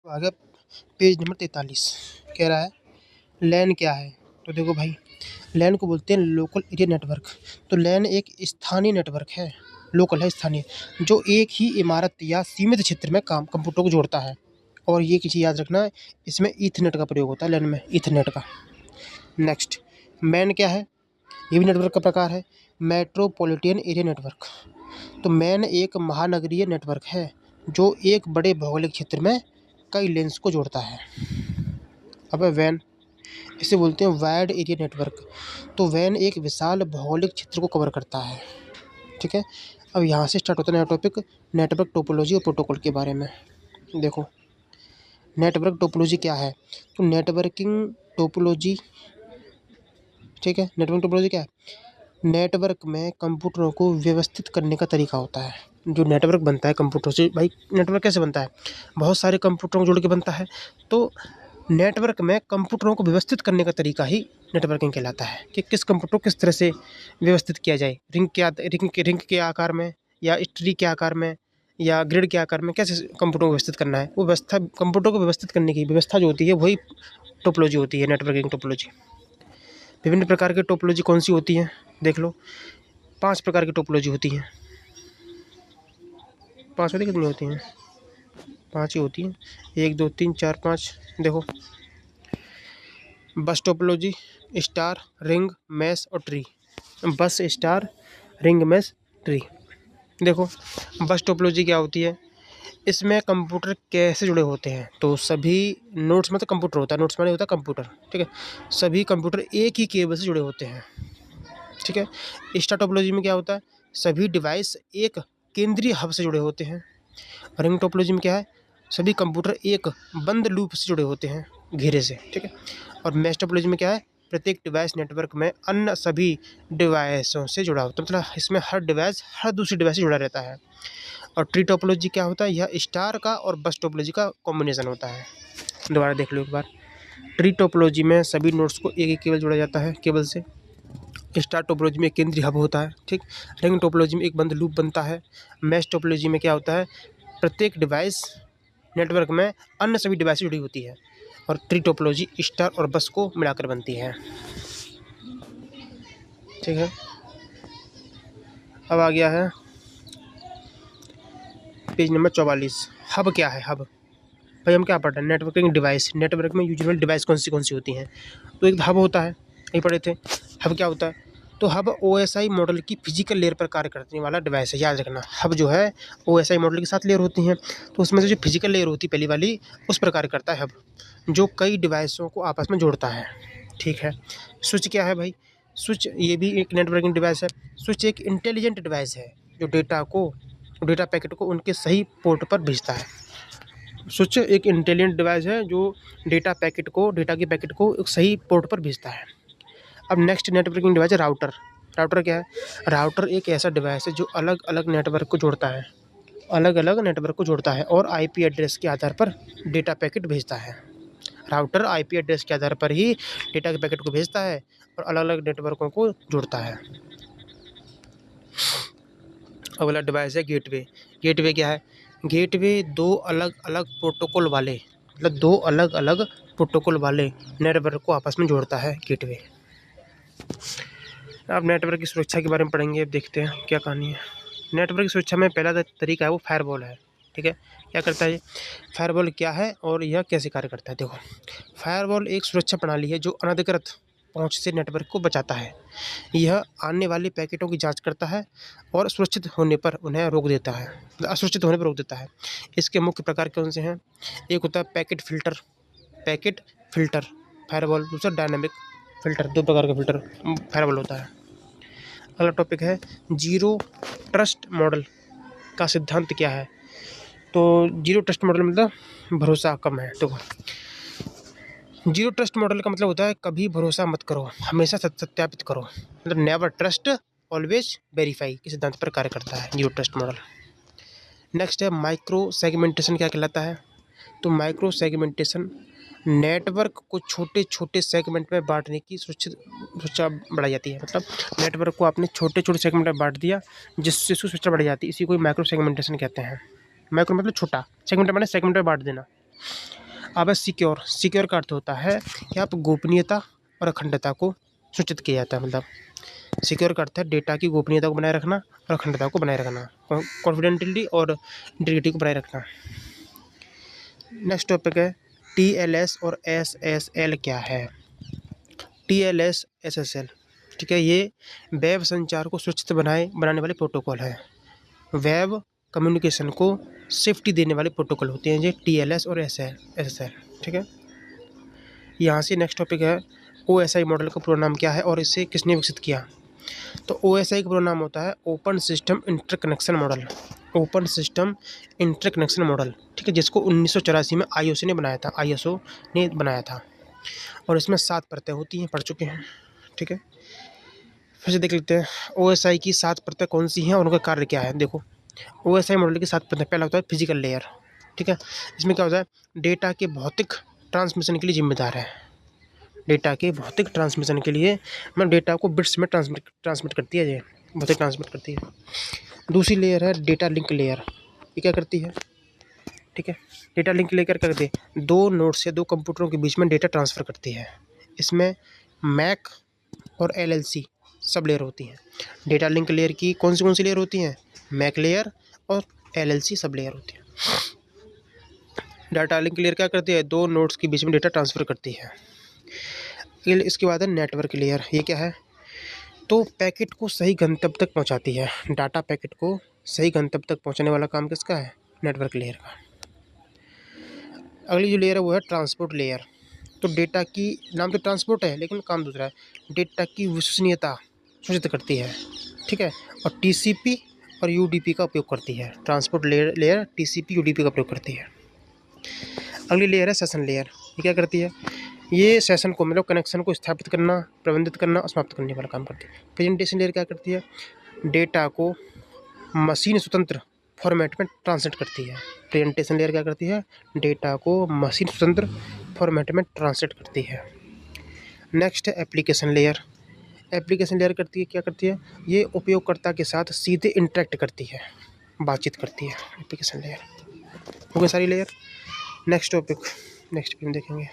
आ गया page number 43। कह रहा है लैन क्या है। तो देखो भाई, लैन को बोलते हैं लोकल एरिया नेटवर्क। तो लैन एक स्थानीय नेटवर्क है, लोकल है स्थानीय, जो एक ही इमारत या सीमित क्षेत्र में काम कंप्यूटर को जोड़ता है। और ये किसी याद रखना, इसमें ईथरनेट का प्रयोग होता है लैन में, ईथरनेट का। नेक्स्ट, मैन क्या है, ये भी नेटवर्क का प्रकार है, मेट्रोपॉलिटन एरिया नेटवर्क। तो मैन एक महानगरीय नेटवर्क है जो एक बड़े भौगोलिक क्षेत्र में कई लेंस को जोड़ता है। अब वैन, इसे बोलते हैं वाइड एरिया नेटवर्क। तो वैन एक विशाल भौगोलिक क्षेत्र को कवर करता है। ठीक है, अब यहाँ से स्टार्ट होता है नया टॉपिक, नेटवर्क टोपोलॉजी और प्रोटोकॉल के बारे में। देखो, नेटवर्क टोपोलॉजी क्या है। तो नेटवर्किंग टोपोलॉजी, ठीक है, नेटवर्क टोपोलॉजी क्या है, नेटवर्क में कंप्यूटरों को व्यवस्थित करने का तरीका होता है। जो नेटवर्क बनता है कंप्यूटर से, भाई नेटवर्क कैसे बनता है, बहुत सारे कंप्यूटरों को जोड़ के बनता है। तो नेटवर्क में कंप्यूटरों को व्यवस्थित करने का तरीका ही नेटवर्किंग कहलाता है, कि किस कंप्यूटर को किस तरह से व्यवस्थित किया जाए, रिंग के आकार में, या ट्री के आकार में, या ग्रिड के आकार में, कैसे कंप्यूटर को व्यवस्थित करना है। वो व्यवस्था, कंप्यूटर को व्यवस्थित करने की व्यवस्था जो होती है वही टोपोलॉजी होती है, नेटवर्किंग टोपोलॉजी। विभिन्न प्रकार की टोपोलॉजी कौन सी होती हैं, देख लो। 5 प्रकार की टोपोलॉजी होती हैं। 5 होती, कितनी होती हैं, 5 ही होती हैं, 1 2 3 4 5। देखो, bus topology, star, ring, mesh और tree. Bus, star, ring, mesh, tree. देखो, बस टोपोलॉजी क्या होती है, इसमें कंप्यूटर कैसे जुड़े होते हैं। तो सभी नोट्स में तो कंप्यूटर होता है, नोट्स में नहीं होता कंप्यूटर, ठीक है। सभी कंप्यूटर एक ही केबल से जुड़े होते हैं, ठीक है। स्टार टोपोलॉजी में क्या होता है, सभी डिवाइस एक केंद्रीय हब से जुड़े होते हैं। रिंग टोपोलॉजी में क्या है, सभी कंप्यूटर एक बंद लूप से जुड़े होते हैं, घेरे से, ठीक है। और मैश टोपोलॉजी में क्या है, प्रत्येक डिवाइस नेटवर्क में अन्य सभी डिवाइसों से जुड़ा होता है, मतलब इसमें हर डिवाइस हर दूसरी डिवाइस से जुड़ा रहता है। और ट्री टोपोलॉजी क्या होता है, यह स्टार का और बस टोपोलॉजी का कॉम्बिनेशन होता है। दोबारा देख लो एक बार, ट्री टोपोलॉजी में सभी नोड्स को एक एक केबल जोड़ा जाता है, केबल से। स्टार टोपोलॉजी में एक केंद्रीय हब होता है, ठीक। रिंग टोपोलॉजी में एक बंद लूप बनता है। मैश टोपोलॉजी में क्या होता है, प्रत्येक डिवाइस नेटवर्क में अन्य सभी डिवाइस से जुड़ी होती है। और ट्री टोपोलॉजी स्टार और बस को मिलाकर बनती है, ठीक है। अब आ गया है पेज नंबर 44। हब क्या है, हब, भाई हम क्या पढ़ रहे हैं, नेटवर्किंग डिवाइस। नेटवर्क में यूजुअल डिवाइस कौन सी होती हैं। तो एक हब होता है, यही पढ़े थे। हब क्या होता है, तो हब OSI मॉडल की फिजिकल लेयर पर कार्य करने वाला डिवाइस है, याद रखना। हब जो है OSI मॉडल के साथ लेयर होती हैं, तो उसमें से जो फिजिकल लेयर होती है पहली वाली, उस पर कार्य करता है हब, जो कई डिवाइसों को आपस में जोड़ता है, ठीक है। स्विच क्या है भाई, स्विच ये भी एक नेटवर्किंग डिवाइस है। स्विच एक इंटेलिजेंट डिवाइस है जो डेटा पैकेट को उनके सही पोर्ट पर भेजता है। स्विच एक इंटेलिजेंट डिवाइस है जो डेटा के पैकेट को एक सही पोर्ट पर भेजता है। अब नेक्स्ट नेटवर्किंग डिवाइस है राउटर। राउटर क्या है, राउटर एक ऐसा डिवाइस है जो अलग अलग नेटवर्क को जोड़ता है, और IP एड्रेस के आधार पर डेटा पैकेट भेजता है। राउटर IP एड्रेस के आधार पर ही डेटा के पैकेट को भेजता है और अलग अलग नेटवर्कों को जोड़ता है। अगला डिवाइस है गेटवे। गेटवे क्या है, गेटवे दो अलग अलग प्रोटोकॉल वाले नेटवर्क को आपस में जोड़ता है, गेटवे। अब नेटवर्क की सुरक्षा के बारे में पढ़ेंगे। अब देखते हैं क्या कहानी है। नेटवर्क की सुरक्षा में पहला तरीका है वो फायरवॉल है, ठीक है। क्या करता है ये फायरवॉल, क्या है और यह कैसे कार्य करता है। देखो, फायरवॉल एक सुरक्षा प्रणाली है जो अनधिकृत पहुंच से नेटवर्क को बचाता है। यह आने वाले पैकेटों की जांच करता है और असुरक्षित होने पर रोक देता है। इसके मुख्य प्रकार कौन से हैं, एक होता है पैकेट फिल्टर फायरवॉल, दूसरा डायनामिक फिल्टर। 2 प्रकार का फिल्टर फायरवॉल होता है। अगला टॉपिक है जीरो ट्रस्ट मॉडल का सिद्धांत क्या है। तो जीरो ट्रस्ट मॉडल मतलब भरोसा कम है। तो जीरो ट्रस्ट मॉडल का मतलब होता है कभी भरोसा मत करो, हमेशा सत्यापित करो, मतलब नेवर ट्रस्ट ऑलवेज वेरीफाई के सिद्धांत पर कार्य करता है जीरो ट्रस्ट मॉडल। नेक्स्ट है माइक्रो सेगमेंटेशन। क्या कहलाता है, तो माइक्रो सेगमेंटेशन नेटवर्क को छोटे छोटे सेगमेंट में बांटने की सुरक्षा बढ़ाई जाती है। मतलब नेटवर्क को आपने छोटे छोटे सेगमेंट में बांट दिया जिससे सुरक्षा बढ़ जाती है, इसी को माइक्रो सेगमेंटेशन कहते हैं। माइक्रो मतलब छोटा, सेगमेंट मैंने सेगमेंट में बांट देना, अब है सिक्योर। सिक्योर का अर्थ होता है कि आप गोपनीयता और अखंडता को सुनिश्चित किया जाता है। मतलब सिक्योर का अर्थ है डेटा की गोपनीयता को बनाए रखना और अखंडता को बनाए रखना, कॉन्फिडेंटियलिटी और इंटीग्रिटी को बनाए रखना। नेक्स्ट टॉपिक है TLS और SSL क्या है। TLS SSL, ठीक है, ये वेब संचार को सुरक्षित बनाने वाले प्रोटोकॉल है। वेब कम्युनिकेशन को सेफ्टी देने वाले प्रोटोकॉल होते हैं ये TLS और SSL, ठीक है। यहाँ से नेक्स्ट टॉपिक है OSI मॉडल का पूरा नाम क्या है और इसे किसने विकसित किया। तो OSI का पूरा नाम होता है open system interconnection model. Open system interconnection model, ठीक है, जिसको 1984 में ISO ने बनाया था। और इसमें 7 परतें होती हैं, पढ़ चुके हैं, ठीक है। फिर से देख लेते हैं OSI की 7 परतें कौन सी हैं और उनका कार्य क्या है। देखो OSI मॉडल की 7 परतें, पहला होता है फिजिकल लेयर, ठीक है। इसमें क्या होता है, डेटा के भौतिक ट्रांसमिशन के लिए जिम्मेदार है। डेटा के भौतिक ट्रांसमिशन के लिए, मतलब डेटा को बिट्स में ट्रांसमिट करती है, ये भौतिक ट्रांसमिट करती है। दूसरी लेयर है डेटा लिंक लेयर। ये क्या करती है, ठीक है, डेटा लिंक लेयर क्या करती है, 2 नोड्स या 2 कंप्यूटरों के बीच में डेटा ट्रांसफ़र करती है। इसमें मैक और LLC सब लेयर होती हैं। डेटा लिंक लेयर की कौन सी लेयर होती हैं, मैक लेयर और LLC सब लेयर होती है। डाटा लिंक लेयर क्या करती है, 2 नोड्स के बीच में डेटा ट्रांसफ़र करती है। इसके बाद है नेटवर्क लेयर। ये क्या है, तो पैकेट को सही गंतव्य तक पहुंचाती है। डाटा पैकेट को सही गंतव्य तक पहुंचाने वाला काम किसका है, नेटवर्क लेयर का। अगली जो लेयर है वो है ट्रांसपोर्ट लेयर। तो डेटा की, नाम तो ट्रांसपोर्ट है लेकिन काम दूसरा है, डेटा की विश्वसनीयता सुनिश्चित करती है, ठीक है, और TCP और UDP का उपयोग करती है। ट्रांसपोर्ट लेयर TCP UDP का उपयोग करती है। अगली लेयर है सेशन लेयर। ये क्या करती है, ये सेशन को, मतलब कनेक्शन को स्थापित करना, प्रबंधित करना और समाप्त करने वाला काम करती है। प्रेजेंटेशन लेयर क्या करती है, डेटा को मशीन स्वतंत्र फॉर्मेट में ट्रांसलेट करती है। प्रेजेंटेशन लेयर क्या करती है, डेटा को मशीन स्वतंत्र फॉर्मेट में ट्रांसलेट करती है। नेक्स्ट है एप्लीकेशन लेयर। एप्लीकेशन लेयर करती है, क्या करती है, ये उपयोगकर्ता के साथ सीधे इंटरेक्ट करती है, बातचीत करती है। एप्लीकेशन लेयर हो गई सारी layer. Next topic next film देखेंगे।